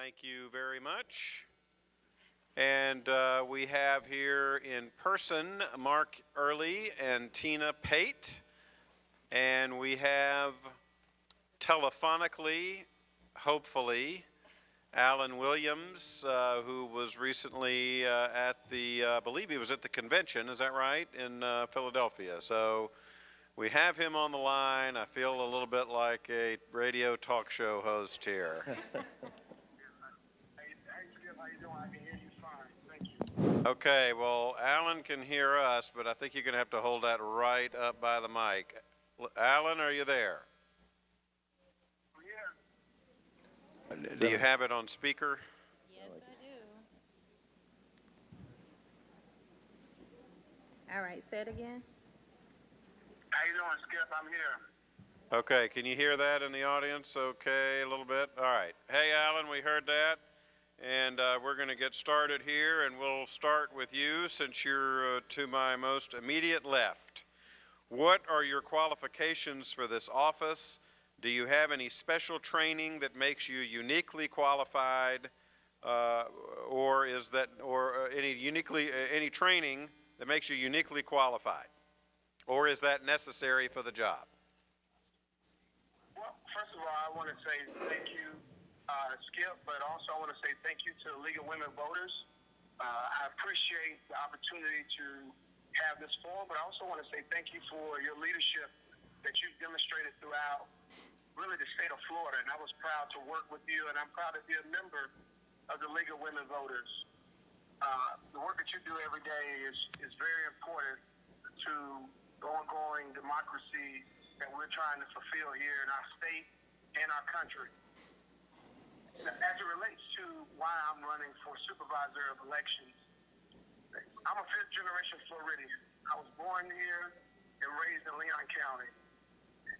Thank you very much. And we have here in person Mark Earley and Tena Pate. And we have telephonically, hopefully, Alan Williams, who was recently at the, I believe he was at the convention, is that right, in Philadelphia. So we have him on the line. I feel a little bit like a radio talk show host here. Okay, well, Alan can hear us, but I think you're going to have to hold that right up by the mic. Alan, are you there? Yeah. Do you have it on speaker? Yes, I do. All right, say it again. How you doing, Skip? I'm here. Okay, can you hear that in the audience? Okay, a little bit. All right. Hey, Alan, we heard that. And we're going to get started here, and we'll start with you since you're to my most immediate left. What are your qualifications for this office? Do you have any special training that makes you uniquely qualified, or any training that makes you uniquely qualified, or is that necessary for the job? Well, first of all, I want to say thank you, Skip, but also I want to say thank you to the League of Women Voters. I appreciate the opportunity to have this forum, but I also want to say thank you for your leadership that you've demonstrated throughout really the state of Florida, and I was proud to work with you, and I'm proud to be a member of the League of Women Voters. The work that you do every day is very important to the ongoing democracy that we're trying to fulfill here in our state and our country. As it relates to why I'm running for Supervisor of Elections, I'm a fifth-generation Floridian. I was born here and raised in Leon County.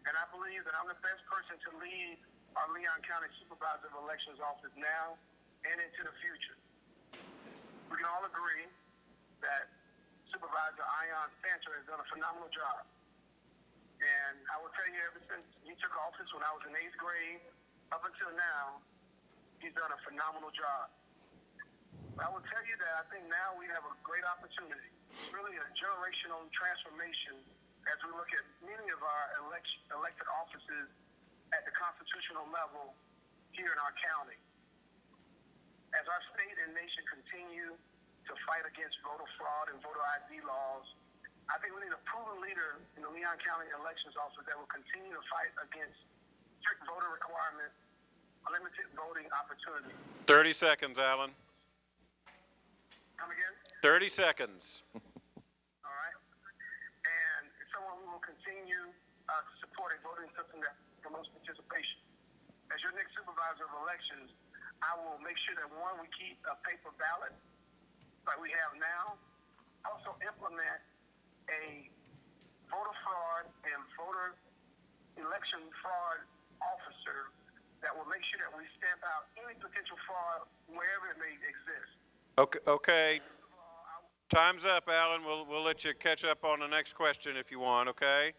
And I believe that I'm the best person to lead our Leon County Supervisor of Elections office now and into the future. We can all agree that Supervisor Ion Sancho has done a phenomenal job. And I will tell you, ever since he took office when I was in 8th grade up until now, he's done a phenomenal job. I will tell you that I think now we have a great opportunity. It's really a generational transformation as we look at many of our elected offices at the constitutional level here in our county. As our state and nation continue to fight against voter fraud and voter ID laws, I think we need a proven leader in the Leon County Elections Office that will continue to fight against strict voter requirements, limited voting opportunity. 30 seconds, Alan. Come again? 30 seconds. All right. And it's someone who will continue to support a voting system that promotes participation. As your next Supervisor of Elections, I will make sure that, one, we keep a paper ballot like we have now. Also implement a voter fraud and voter election fraud officer that will make sure that we stamp out any potential fraud wherever it may exist. Okay. Time's up, Alan. We'll let you catch up on the next question if you want, okay?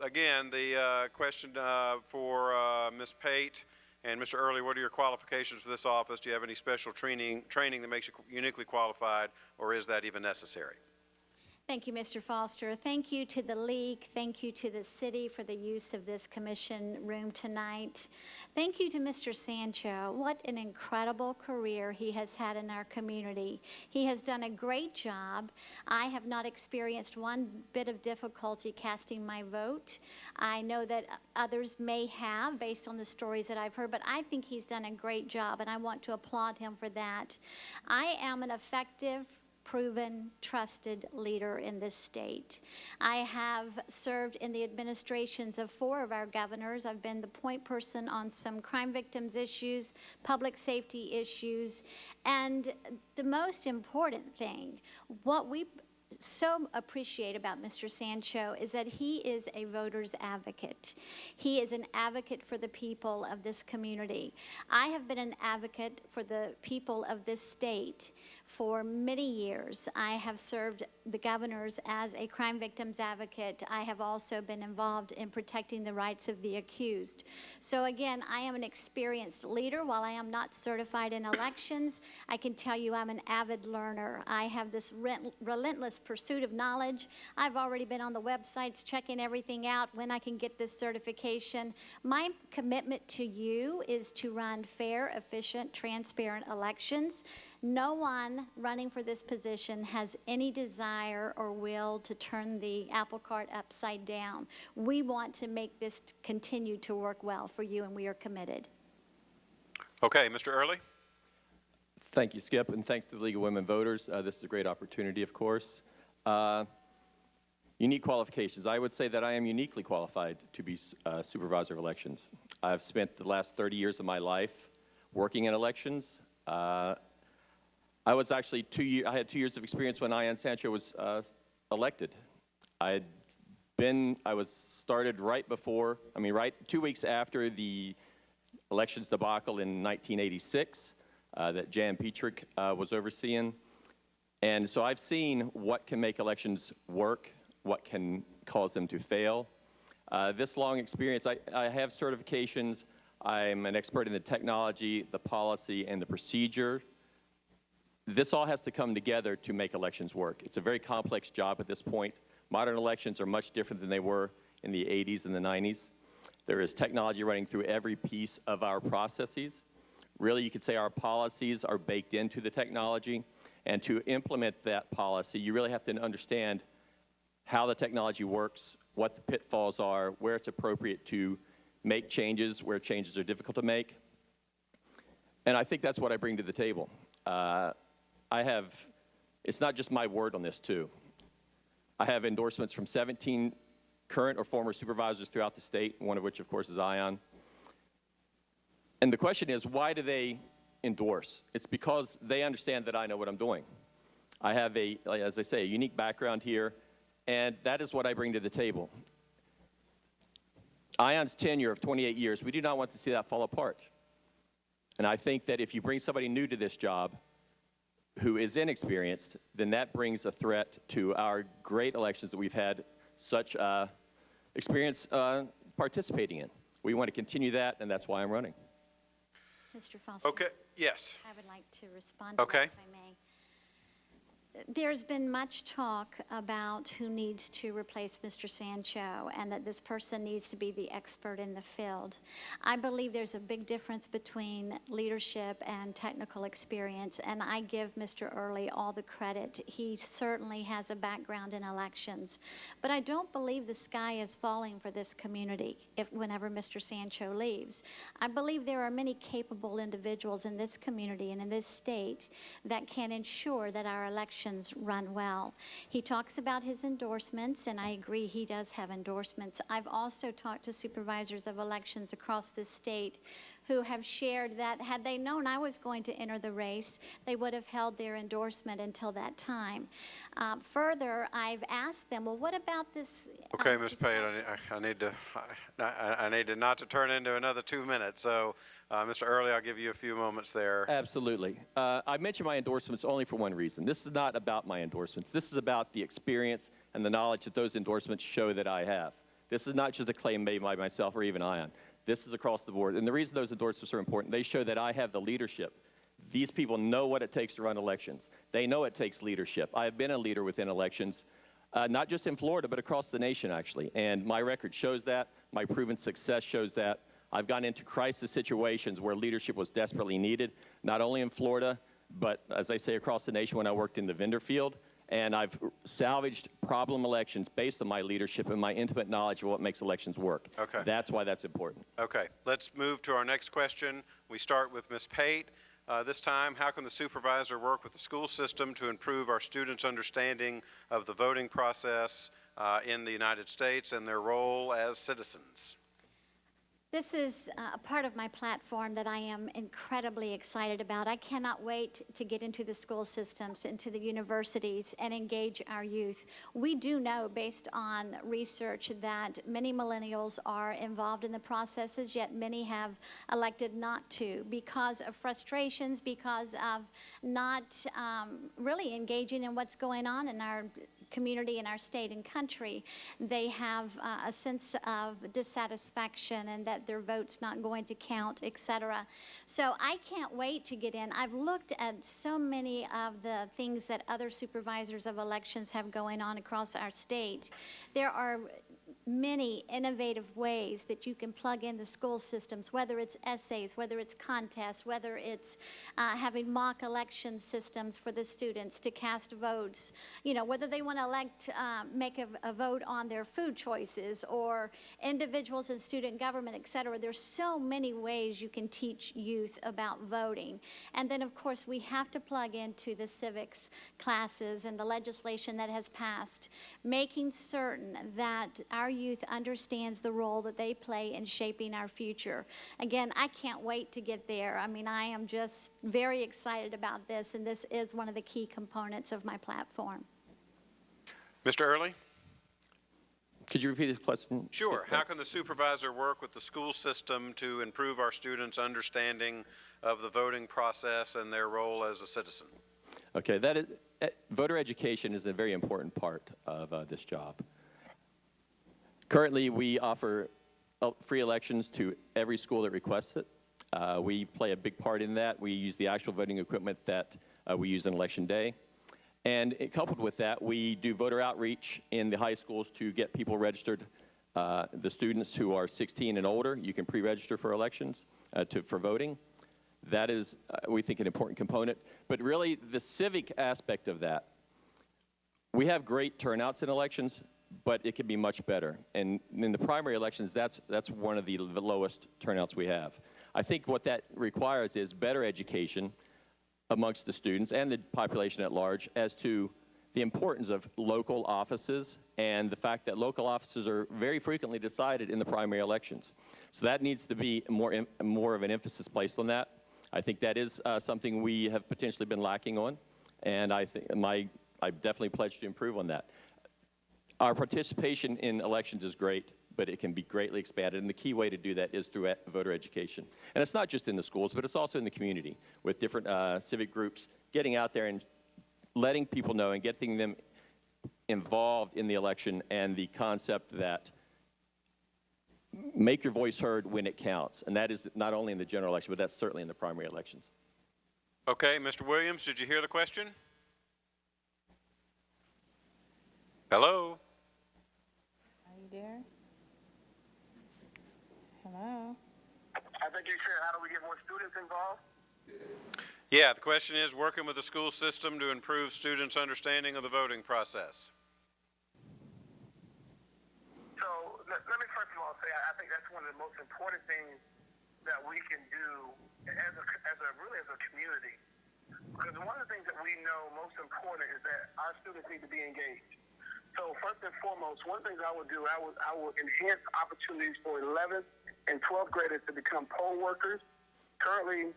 Again, the question for Ms. Pate and Mr. Earley, what are your qualifications for this office? Do you have any special training that makes you uniquely qualified, or is that even necessary? Thank you, Mr. Foster. Thank you to the League. Thank you to the city for the use of this commission room tonight. Thank you to Mr. Sancho. What an incredible career he has had in our community. He has done a great job. I have not experienced one bit of difficulty casting my vote. I know that others may have based on the stories that I've heard, but I think he's done a great job, and I want to applaud him for that. I am an effective, proven, trusted leader in this state. I have served in the administrations of 4 of our governors. I've been the point person on some crime victims issues, public safety issues, and the most important thing, what we so appreciate about Mr. Sancho is that he is a voter's advocate. He is an advocate for the people of this community. I have been an advocate for the people of this state For many years, I have served the governors as a crime victims advocate. I have also been involved in protecting the rights of the accused. So again, I am an experienced leader. While I am not certified in elections, I can tell you I'm an avid learner. I have this relentless pursuit of knowledge. I've already been on the websites checking everything out when I can get this certification. My commitment to you is to run fair, efficient, transparent elections. No one running for this position has any desire or will to turn the apple cart upside down. We want to make this continue to work well for you, and we are committed. Okay, Mr. Earley? Thank you, Skip, and thanks to the League of Women Voters. This is a great opportunity, of course. Unique qualifications. I would say that I am uniquely qualified to be Supervisor of Elections. I've spent the last 30 years of my life working in elections. I was actually I had 2 years of experience when Ian Sancho was elected. I was started right 2 weeks after the elections debacle in 1986 that Jan Petrick was overseeing. And so I've seen what can make elections work, what can cause them to fail. This long experience, I have certifications. I'm an expert in the technology, the policy, and the procedure. This all has to come together to make elections work. It's a very complex job at this point. Modern elections are much different than they were in the 80s and the 90s. There is technology running through every piece of our processes. Really, you could say our policies are baked into the technology. And to implement that policy, you really have to understand how the technology works, what the pitfalls are, where it's appropriate to make changes, where changes are difficult to make. And I think that's what I bring to the table. It's not just my word on this, too. I have endorsements from 17 current or former supervisors throughout the state, one of which, of course, is Ion. And the question is, why do they endorse? It's because they understand that I know what I'm doing. I have as I say, a unique background here, and that is what I bring to the table. Ion's tenure of 28 years, we do not want to see that fall apart. And I think that if you bring somebody new to this job who is inexperienced, then that brings a threat to our great elections that we've had such experience participating in. We want to continue that, and that's why I'm running. Mr. Foster? Okay, yes. I would like to respond to that, if I may. There's been much talk about who needs to replace Mr. Sancho and that this person needs to be the expert in the field. I believe there's a big difference between leadership and technical experience, and I give Mr. Earley all the credit. He certainly has a background in elections. But I don't believe the sky is falling for this community whenever Mr. Sancho leaves. I believe there are many capable individuals in this community and in this state that can ensure that our elections run well. He talks about his endorsements, and I agree he does have endorsements. I've also talked to supervisors of elections across the state who have shared that had they known I was going to enter the race, they would have held their endorsement until that time. Further, I've asked them, well, what about this? Okay, Ms. Pate, I need to not to turn into another 2 minutes. So, Mr. Earley, I'll give you a few moments there. Absolutely. I mentioned my endorsements only for one reason. This is not about my endorsements. This is about the experience and the knowledge that those endorsements show that I have. This is not just a claim made by myself or even Ion. This is across the board. And the reason those endorsements are important, they show that I have the leadership. These people know what it takes to run elections. They know it takes leadership. I have been a leader within elections, not just in Florida, but across the nation, actually. And my record shows that. My proven success shows that. I've gone into crisis situations where leadership was desperately needed, not only in Florida, but, as I say, across the nation when I worked in the vendor field. And I've salvaged problem elections based on my leadership and my intimate knowledge of what makes elections work. Okay. That's why that's important. Okay. Let's move to our next question. We start with Ms. Pate. This time, how can the supervisor work with the school system to improve our students' understanding of the voting process in the United States and their role as citizens? This is a part of my platform that I am incredibly excited about. I cannot wait to get into the school systems, into the universities, and engage our youth. We do know, based on research, that many millennials are involved in the processes, yet many have elected not to because of frustrations, because of not really engaging in what's going on in our community, in our state and country. They have a sense of dissatisfaction and that their vote's not going to count, etc. So I can't wait to get in. I've looked at so many of the things that other supervisors of elections have going on across our state. There are many innovative ways that you can plug in the school systems, whether it's essays, whether it's contests, whether it's having mock election systems for the students to cast votes, you know, whether they want to elect, make a vote on their food choices or individuals in student government, et cetera. There's so many ways you can teach youth about voting. And then, of course, we have to plug into the civics classes and the legislation that has passed, making certain that our youth understands the role that they play in shaping our future. Again, I can't wait to get there. I mean, I am just very excited about this, and this is one of the key components of my platform. Mr. Earley? Could you repeat this question? Sure. How can the supervisor work with the school system to improve our students' understanding of the voting process and their role as a citizen? Okay, voter education is a very important part of this job. Currently, we offer free elections to every school that requests it. We play a big part in that. We use the actual voting equipment that we use on Election Day. And coupled with that, we do voter outreach in the high schools to get people registered. The students who are 16 and older, you can pre-register for elections, for voting. That is, we think, an important component. But really, the civic aspect of that, we have great turnouts in elections, but it can be much better. And in the primary elections, that's one of the lowest turnouts we have. I think what that requires is better education amongst the students and the population at large as to the importance of local offices and the fact that local offices are very frequently decided in the primary elections. So that needs to be more of an emphasis placed on that. I think that is something we have potentially been lacking on, and I think I definitely pledge to improve on that. Our participation in elections is great, but it can be greatly expanded, and the key way to do that is through voter education. And it's not just in the schools, but it's also in the community with different civic groups getting out there and letting people know and getting them involved in the election and the concept that make your voice heard when it counts. And that is not only in the general election, but that's certainly in the primary elections. Okay, Mr. Williams, did you hear the question? Hello? Are you there? Hello? I think you said, how do we get more students involved? Yeah, the question is working with the school system to improve students' understanding of the voting process. So let me first of all say I think that's one of the most important things that we can do as a community. Because one of the things that we know most important is that our students need to be engaged. So first and foremost, one of the things I would do, I would enhance opportunities for 11th and 12th graders to become poll workers. Currently,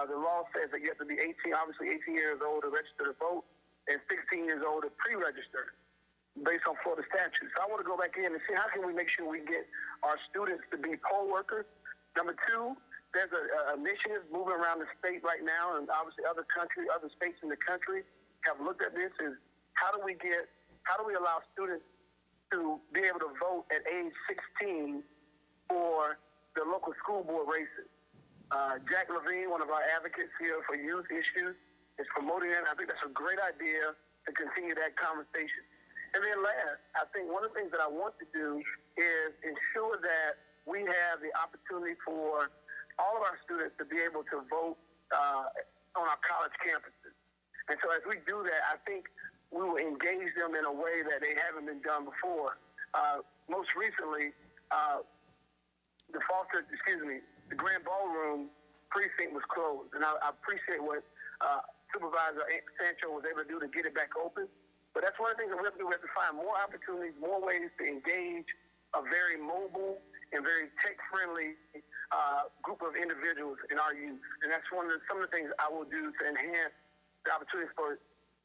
the law says that you have to be 18, obviously 18 years old to register to vote, and 16 years old to pre-register based on Florida statutes. So I want to go back in and see how can we make sure we get our students to be poll workers. Number two, there's an initiative moving around the state right now, and obviously other states in the country have looked at this, is how do we allow students to be able to vote at age 16 for the local school board races? Jack Levine, one of our advocates here for youth issues, is promoting that. I think that's a great idea to continue that conversation. And then last, I think one of the things that I want to do is ensure that we have the opportunity for all of our students to be able to vote on our college campuses. And so as we do that, I think we will engage them in a way that they haven't been done before. Most recently, the Grand Ballroom precinct was closed. And I appreciate what Supervisor Sancho was able to do to get it back open. But that's one of the things that we have to do. We have to find more opportunities, more ways to engage a very mobile and very tech-friendly group of individuals in our youth. And that's some of the things I will do to enhance the opportunities for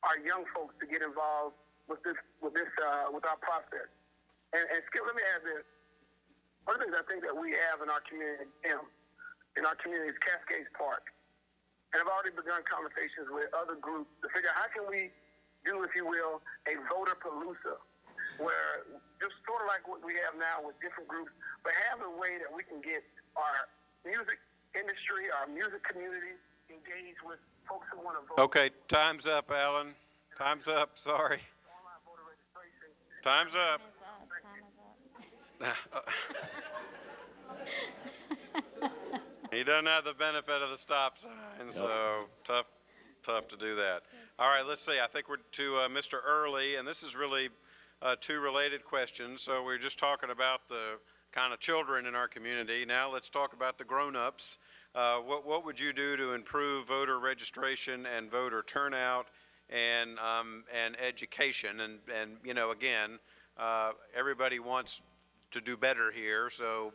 our young folks to get involved with our process. And Skip, let me add this. One of the things I think that we have in our community, is Cascades Park. And I've already begun conversations with other groups to figure out how can we do, if you will, a voter palooza, where just sort of like what we have now with different groups, but have a way that we can get our music industry, our music community engaged with folks who want to vote. Okay, time's up, Alan. Time's up, sorry. Online voter registration. Time's up. Time is up. He doesn't have the benefit of the stop sign, so tough to do that. All right, let's see. I think we're to Mr. Earley, and this is really two related questions. So we're just talking about the kind of children in our community. Now let's talk about the grown-ups. What would you do to improve voter registration and voter turnout and education? And you know, again, everybody wants to do better here. So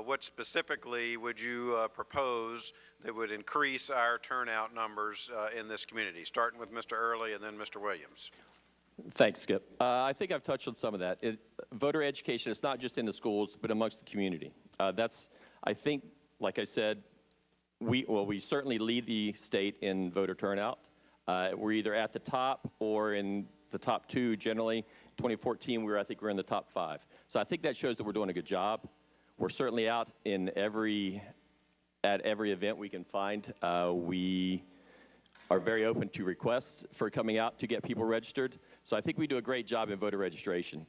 what specifically would you propose that would increase our turnout numbers in this community? Starting with Mr. Earley and then Mr. Williams. Thanks, Skip. I think I've touched on some of that. Voter education is not just in the schools, but amongst the community. I think, like I said, we certainly lead the state in voter turnout. We're either at the top or in the top two generally. 2014, I think we're in the top 5. So I think that shows that we're doing a good job. We're certainly out at every event we can find. We are very open to requests for coming out to get people registered. So I think we do a great job in voter registration.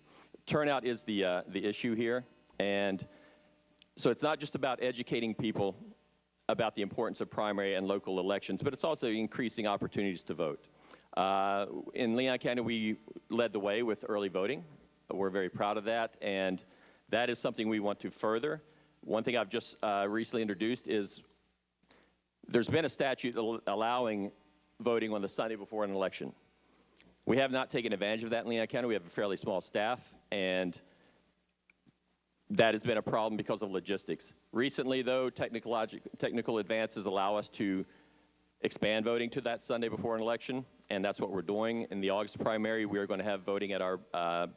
Turnout is the issue here. And so it's not just about educating people about the importance of primary and local elections, but it's also increasing opportunities to vote. In Leon County, we led the way with early voting. We're very proud of that, and that is something we want to further. One thing I've just recently introduced is there's been a statute allowing voting on the Sunday before an election. We have not taken advantage of that in Leon County. We have a fairly small staff, and that has been a problem because of logistics. Recently, though, technical advances allow us to expand voting to that Sunday before an election, and that's what we're doing. In the August primary, we are going to have voting at our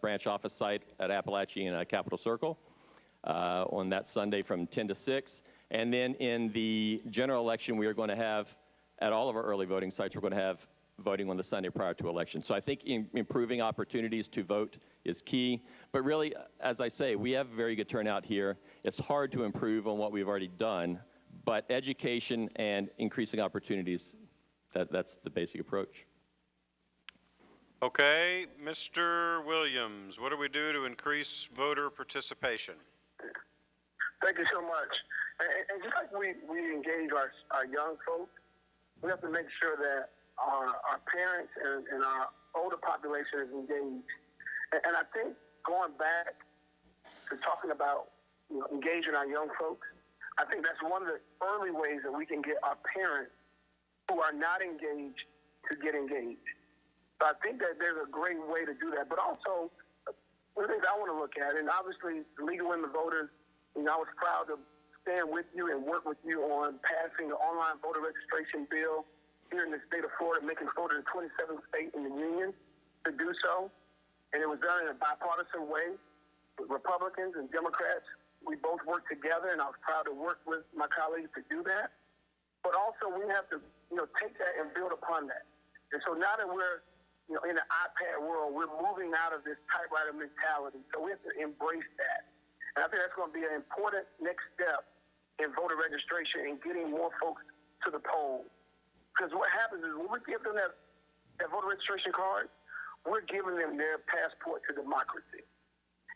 branch office site at Appalachia and Capitol Circle on that Sunday from 10 to 6. And then in the general election, we are going to have, at all of our early voting sites, we're going to have voting on the Sunday prior to election. So I think improving opportunities to vote is key. But really, as I say, we have very good turnout here. It's hard to improve on what we've already done, but education and increasing opportunities, that's the basic approach. Okay, Mr. Williams, what do we do to increase voter participation? Thank you so much. And just like we engage our young folks, we have to make sure that our parents and our older population is engaged. And I think going back to talking about engaging our young folks, I think that's one of the early ways that we can get our parents who are not engaged to get engaged. So I think that there's a great way to do that. But also, one of the things I want to look at, and obviously the League of Women Voters, I was proud to stand with you and work with you on passing the online voter registration bill here in the state of Florida, making Florida the 27th state in the union to do so. And it was done in a bipartisan way with Republicans and Democrats. We both worked together, and I was proud to work with my colleagues to do that. But also, we have to, take that and build upon that. And so now that we're, in the iPad world, we're moving out of this typewriter mentality. So we have to embrace that. And I think that's going to be an important next step in voter registration and getting more folks to the polls. Because what happens is when we give them that voter registration card, we're giving them their passport to democracy.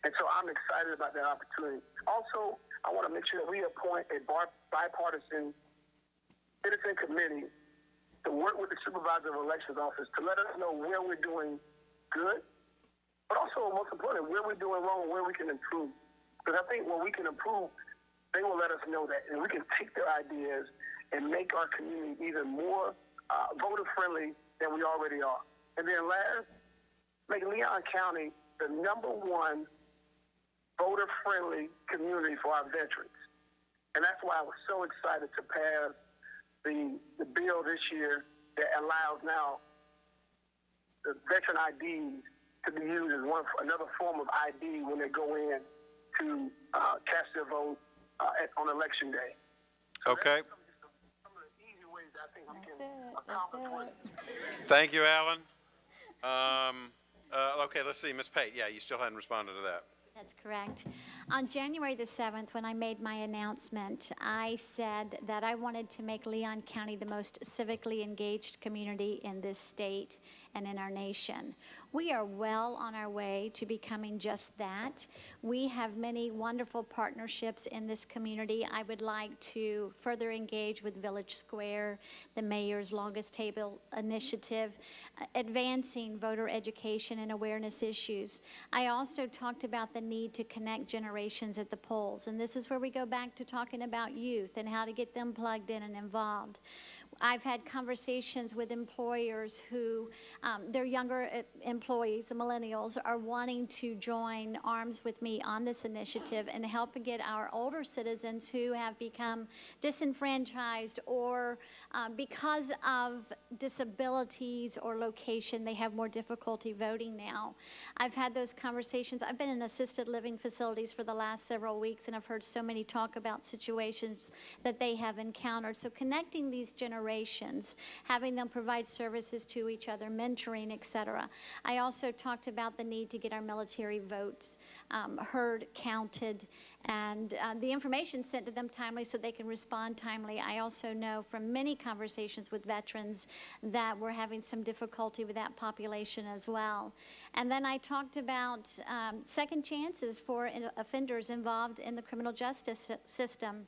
And so I'm excited about that opportunity. Also, I want to make sure that we appoint a bipartisan citizen committee to work with the Supervisor of Elections Office to let us know where we're doing good, but also, most importantly, where we're doing wrong and where we can improve. Because I think when we can improve, they will let us know that, and we can take their ideas and make our community even more voter-friendly than we already are. And then last, make Leon County the #1 voter-friendly community for our veterans. And that's why I was so excited to pass the bill this year that allows now the veteran IDs to be used as another form of ID when they go in to cast their vote on Election Day. So Okay. Some of the easy ways I think we can accomplish it. Thank you, Alan. Okay, let's see, Ms. Pate. Yeah, you still hadn't responded to that. That's correct. On January the 7th, when I made my announcement, I said that I wanted to make Leon County the most civically engaged community in this state and in our nation. We are well on our way to becoming just that. We have many wonderful partnerships in this community. I would like to further engage with Village Square, the Mayor's Longest Table Initiative, advancing voter education and awareness issues. I also talked about the need to connect generations at the polls, and this is where we go back to talking about youth and how to get them plugged in and involved. I've had conversations with employers who, their younger employees, the millennials, are wanting to join arms with me on this initiative and help get our older citizens who have become disenfranchised or because of disabilities or location, they have more difficulty voting now. I've had those conversations. I've been in assisted living facilities for the last several weeks, and I've heard so many talk about situations that they have encountered. So connecting these generations, having them provide services to each other, mentoring, et cetera. I also talked about the need to get our military votes heard, counted, and the information sent to them timely so they can respond timely. I also know from many conversations with veterans that we're having some difficulty with that population as well. And then I talked about second chances for offenders involved in the criminal justice system.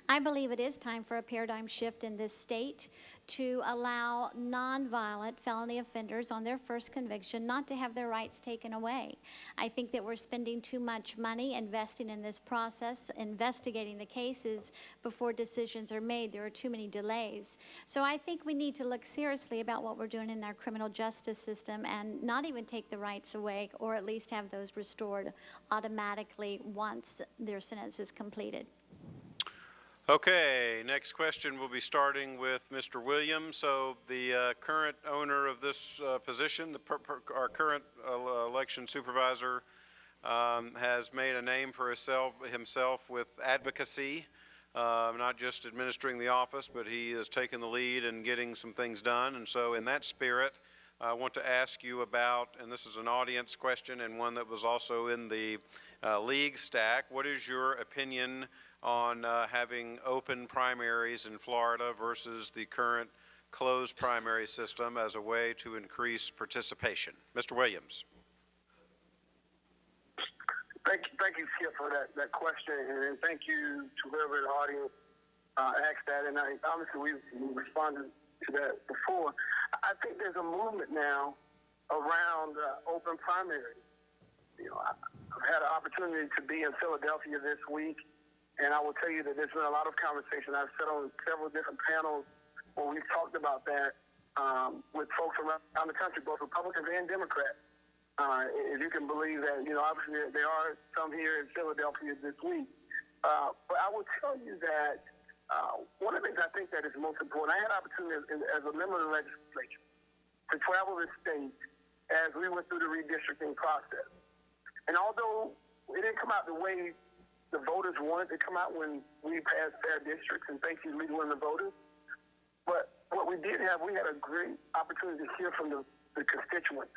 I believe it is time for a paradigm shift in this state to allow nonviolent felony offenders on their first conviction not to have their rights taken away. I think that we're spending too much money investing in this process, investigating the cases before decisions are made. There are too many delays. So I think we need to look seriously about what we're doing in our criminal justice system and not even take the rights away, or at least have those restored automatically once their sentence is completed. Okay, next question will be starting with Mr. Williams. So the current owner of this position, our current election supervisor, has made a name for himself with advocacy, not just administering the office, but he has taken the lead in getting some things done. And so in that spirit, I want to ask you about, and this is an audience question and one that was also in the league stack, what is your opinion on having open primaries in Florida versus the current closed primary system as a way to increase participation? Mr. Williams. Thank you, Skip, for that question, and thank you to whoever in the audience asked that. And obviously we responded to that before. I think there's a movement now around open primaries. You know, I've had an opportunity to be in Philadelphia this week, and I will tell you that there's been a lot of conversation. I've sat on several different panels where we've talked about that with folks around the country, both Republicans and Democrats. If you can believe that, you know, obviously there are some here in Philadelphia this week. But I will tell you that one of the things I think that is most important, I had an opportunity as a member of the legislature to travel the state as we went through the redistricting process. And although it didn't come out the way the voters wanted to come out when we passed fair districts, and thank you, legal women voters, but what we did have, we had a great opportunity to hear from the constituents.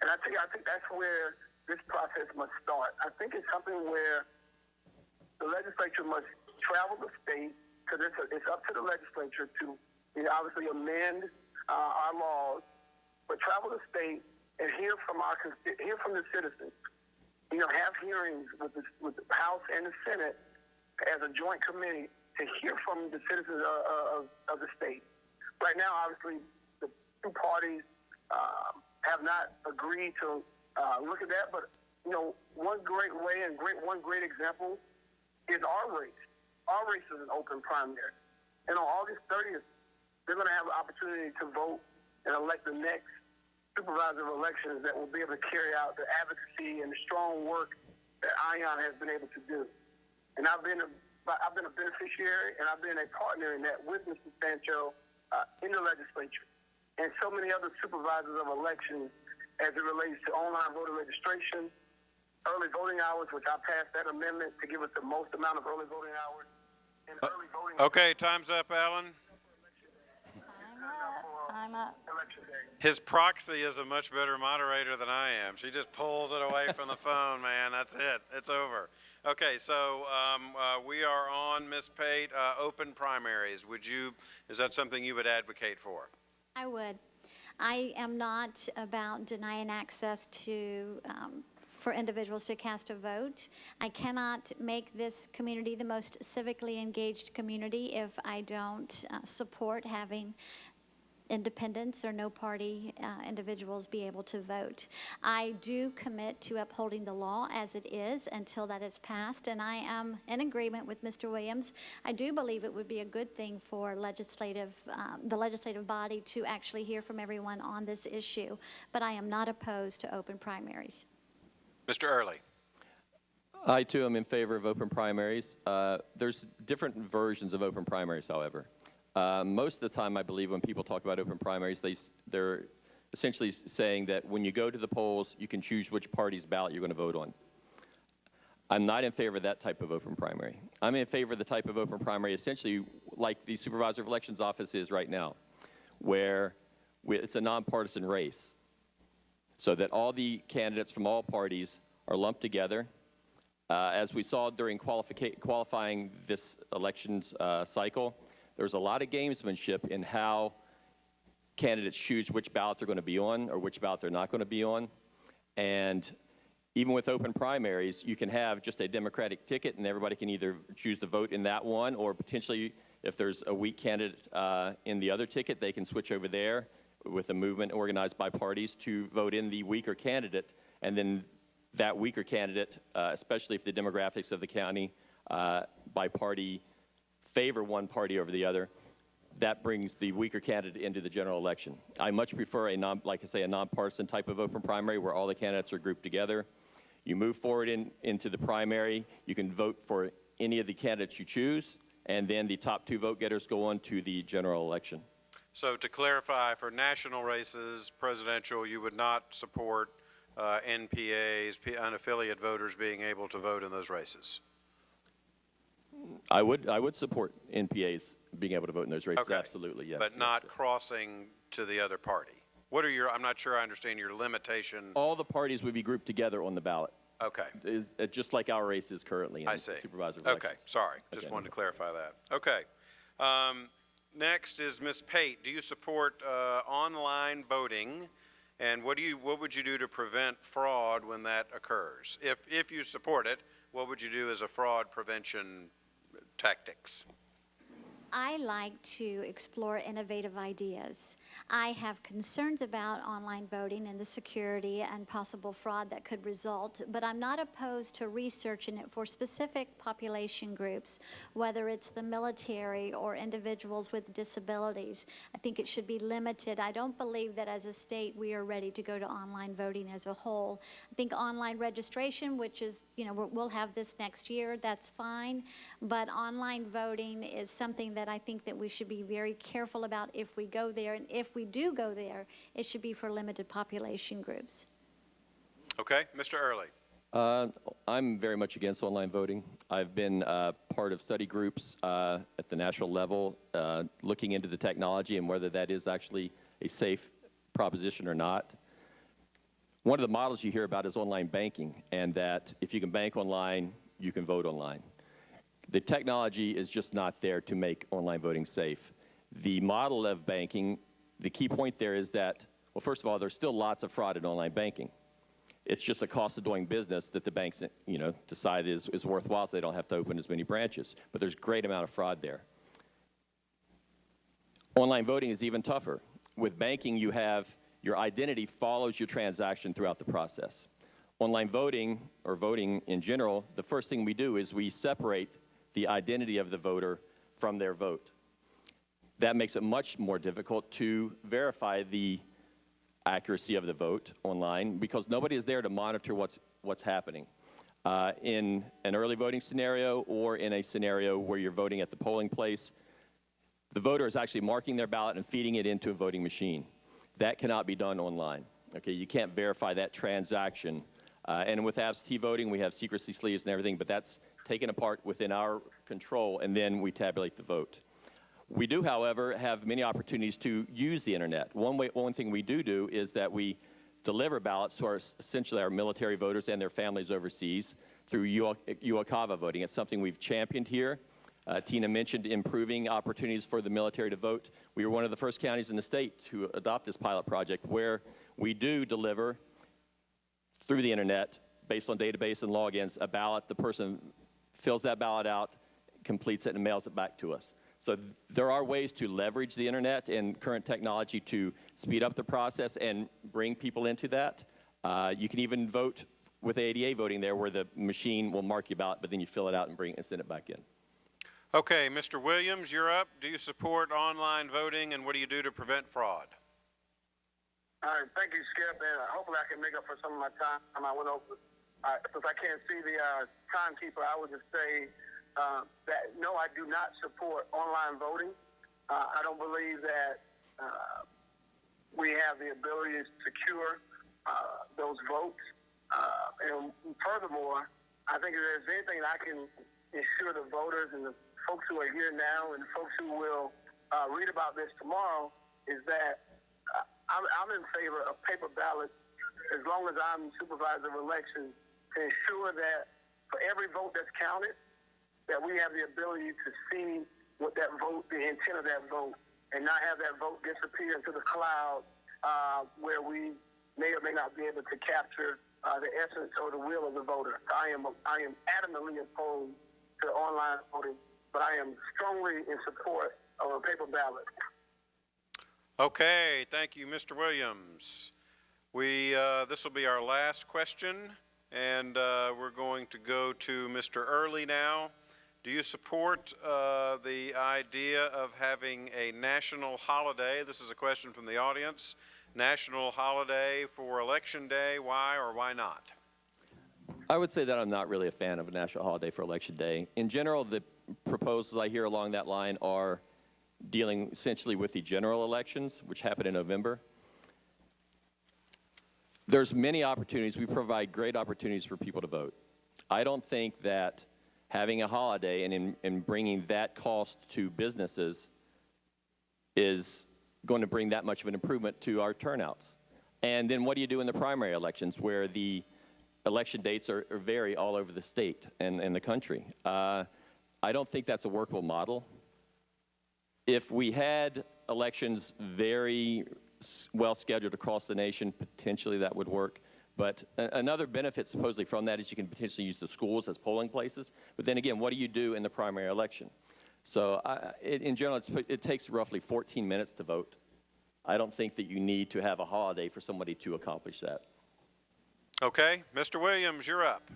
And I think that's where this process must start. I think it's something where the legislature must travel the state, because it's up to the legislature to, you know, obviously amend our laws, but travel the state and hear from the citizens. You know, have hearings with the House and the Senate as a joint committee to hear from the citizens of the state. Right now, obviously, the two parties have not agreed to look at that, but, you know, one great way and one great example is our race. Our race is an open primary. And on August 30th, they're going to have an opportunity to vote and elect the next supervisor of elections that will be able to carry out the advocacy and the strong work that ION has been able to do. And I've been a beneficiary, and I've been a partner in that with Mr. Sancho in the legislature, and so many other supervisors of elections as it relates to online voter registration, early voting hours, which I passed that amendment to give us the most amount of early voting hours, and early voting. Okay, time's up, Alan. Time up. Election day. His proxy is a much better moderator than I am. She just pulls it away from the phone, man. That's it. It's over. Okay, so we are on, Ms. Pate, open primaries. Is that something you would advocate for? I would. I am not about denying access to for individuals to cast a vote. I cannot make this community the most civically engaged community if I don't support having independents or no party individuals be able to vote. I do commit to upholding the law as it is until that is passed, and I am in agreement with Mr. Williams. I do believe it would be a good thing for the legislative body to actually hear from everyone on this issue, but I am not opposed to open primaries. Mr. Earley. I, too, am in favor of open primaries. There's different versions of open primaries, however. Most of the time, I believe, when people talk about open primaries, they're essentially saying that when you go to the polls, you can choose which party's ballot you're going to vote on. I'm not in favor of that type of open primary. I'm in favor of the type of open primary essentially like the Supervisor of Elections office is right now, where it's a nonpartisan race, so that all the candidates from all parties are lumped together. As we saw during qualifying this elections cycle, there's a lot of gamesmanship in how candidates choose which ballot they're going to be on or which ballot they're not going to be on. And even with open primaries, you can have just a Democratic ticket and everybody can either choose to vote in that one, or potentially if there's a weak candidate in the other ticket, they can switch over there with a movement organized by parties to vote in the weaker candidate. And then that weaker candidate, especially if the demographics of the county by party favor one party over the other, that brings the weaker candidate into the general election. I much prefer a nonpartisan type of open primary where all the candidates are grouped together. You move forward into the primary, you can vote for any of the candidates you choose, and then the top two vote getters go on to the general election. So to clarify, for national races, presidential, you would not support NPAs, unaffiliated voters being able to vote in those races? I would support NPAs being able to vote in those races, Okay. Absolutely, yes. But not crossing to the other party. What are I'm not sure I understand your limitation. All the parties would be grouped together on the ballot. Okay. Just like our race is currently in I see. Supervisor elections. Okay, sorry. Just Okay. wanted to clarify that. Okay. Next is Ms. Pate. Do you support online voting? And what would you do to prevent fraud when that occurs? If you support it, what would you do as a fraud prevention tactics? I like to explore innovative ideas. I have concerns about online voting and the security and possible fraud that could result, but I'm not opposed to researching it for specific population groups, whether it's the military or individuals with disabilities. I think it should be limited. I don't believe that as a state we are ready to go to online voting as a whole. I think online registration, which is, we'll have this next year, that's fine, but online voting is something that I think that we should be very careful about if we go there, and if we do go there, it should be for limited population groups. Okay, Mr. Earley. I'm very much against online voting. I've been part of study groups at the national level looking into the technology and whether that is actually a safe proposition or not. One of the models you hear about is online banking, and that if you can bank online, you can vote online. The technology is just not there to make online voting safe. The model of banking, the key point there is that, well, first of all, there's still lots of fraud in online banking. It's just a cost of doing business that the banks, decide is worthwhile, so they don't have to open as many branches. But there's a great amount of fraud there. Online voting is even tougher. With banking, you have your identity follows your transaction throughout the process. Online voting, or voting in general, the first thing we do is we separate the identity of the voter from their vote. That makes it much more difficult to verify the accuracy of the vote online because nobody is there to monitor what's happening. in an early voting scenario or in a scenario where you're voting at the polling place, the voter is actually marking their ballot and feeding it into a voting machine. That cannot be done online. Okay, you can't verify that transaction. And with absentee voting, we have secrecy sleeves and everything, but that's taken apart within our control, and then we tabulate the vote. We do, however, have many opportunities to use the internet. One thing we do is that we deliver ballots to essentially our military voters and their families overseas through UOCAVA voting. It's something we've championed here. Tena mentioned improving opportunities for the military to vote. We were one of the first counties in the state to adopt this pilot project where we do deliver through the internet, based on database and logins, a ballot. The person fills that ballot out, completes it, and mails it back to us. So there are ways to leverage the internet and current technology to speed up the process and bring people into that. You can even vote with ADA voting there, where the machine will mark your ballot, but then you fill it out and send it back in. Okay, Mr. Williams, you're up. Do you support online voting, and what do you do to prevent fraud? All right, thank you, Skip, and hopefully I can make up for some of my time I went over. Since I can't see the timekeeper, I would just say that no, I do not support online voting. I don't believe that we have the ability to secure those votes. And furthermore, I think if there's anything that I can ensure the voters and the folks who are here now and the folks who will read about this tomorrow is that I'm in favor of paper ballots as long as I'm supervisor of elections to ensure that for every vote that's counted, that we have the ability to see what that vote, the intent of that vote, and not have that vote disappear into the cloud where we may or may not be able to capture the essence or the will of the voter. I am adamantly opposed to online voting, but I am strongly in support of a paper ballot. Okay, thank you, Mr. Williams. This will be our last question, and we're going to go to Mr. Earley now. Do you support the idea of having a national holiday? This is a question from the audience. National holiday for Election Day, why or why not? I would say that I'm not really a fan of a national holiday for Election Day. In general, the proposals I hear along that line are dealing essentially with the general elections, which happen in November. There's many opportunities. We provide great opportunities for people to vote. I don't think that having a holiday and bringing that cost to businesses is going to bring that much of an improvement to our turnouts. And then what do you do in the primary elections where the election dates vary all over the state and the country? I don't think that's a workable model. If we had elections very well scheduled across the nation, potentially that would work. But another benefit supposedly from that is you can potentially use the schools as polling places. But then again, what do you do in the primary election? So in general, it takes roughly 14 minutes to vote. I don't think that you need to have a holiday for somebody to accomplish that. Okay, Mr. Williams, you're up.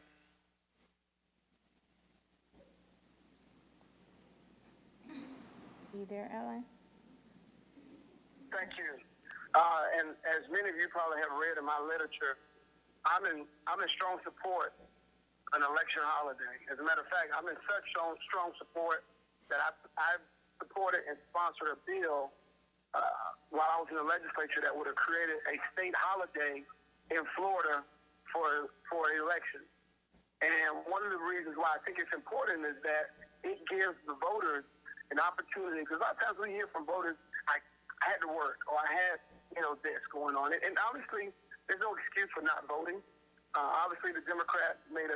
You there, Ellen? Thank you. And as many of you probably have read in my literature, I'm in strong support of an election holiday. As a matter of fact, I'm in such strong support that I supported and sponsored a bill while I was in the legislature that would have created a state holiday in Florida for elections. And one of the reasons why I think it's important is that it gives the voters an opportunity, because a lot of times we hear from voters, I had to work, or I had, this going on. And obviously, there's no excuse for not voting. Obviously, the Democrats did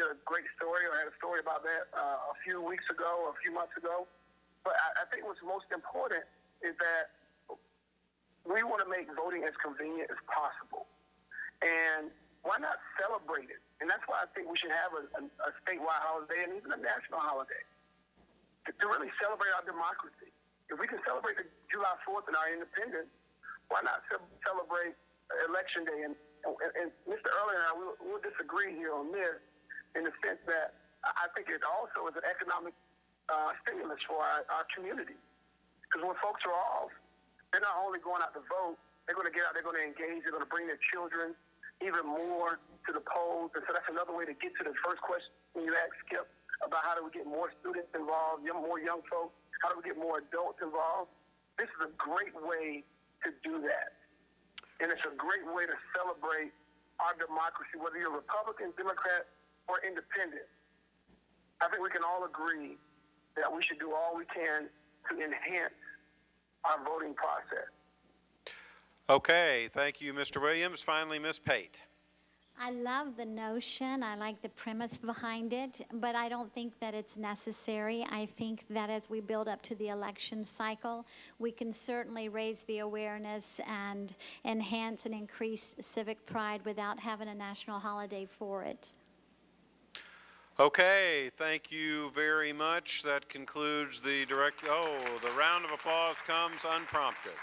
a great story, or had a story about that a few weeks ago, or a few months ago. But I think what's most important is that we want to make voting as convenient as possible. And why not celebrate it? And that's why I think we should have a statewide holiday and even a national holiday to really celebrate our democracy. If we can celebrate the July 4th and our independence, why not celebrate Election Day? And Mr. Earley and I will disagree here on this in the sense that I think it also is an economic stimulus for our community. Because when folks are off, they're not only going out to vote, they're going to get out, they're going to engage, they're going to bring their children, even more to the polls. And so that's another way to get to the first question you asked, Skip, about how do we get more students involved, more young folks, how do we get more adults involved. This is a great way to do that. And it's a great way to celebrate our democracy, whether you're Republican, Democrat, or independent. I think we can all agree that we should do all we can to enhance our voting process. Okay, thank you, Mr. Williams. Finally, Ms. Pate. I love the notion. I like the premise behind it, but I don't think that it's necessary. I think that as we build up to the election cycle, we can certainly raise the awareness and enhance and increase civic pride without having a national holiday for it. Okay, thank you very much. That concludes the round of applause comes unprompted.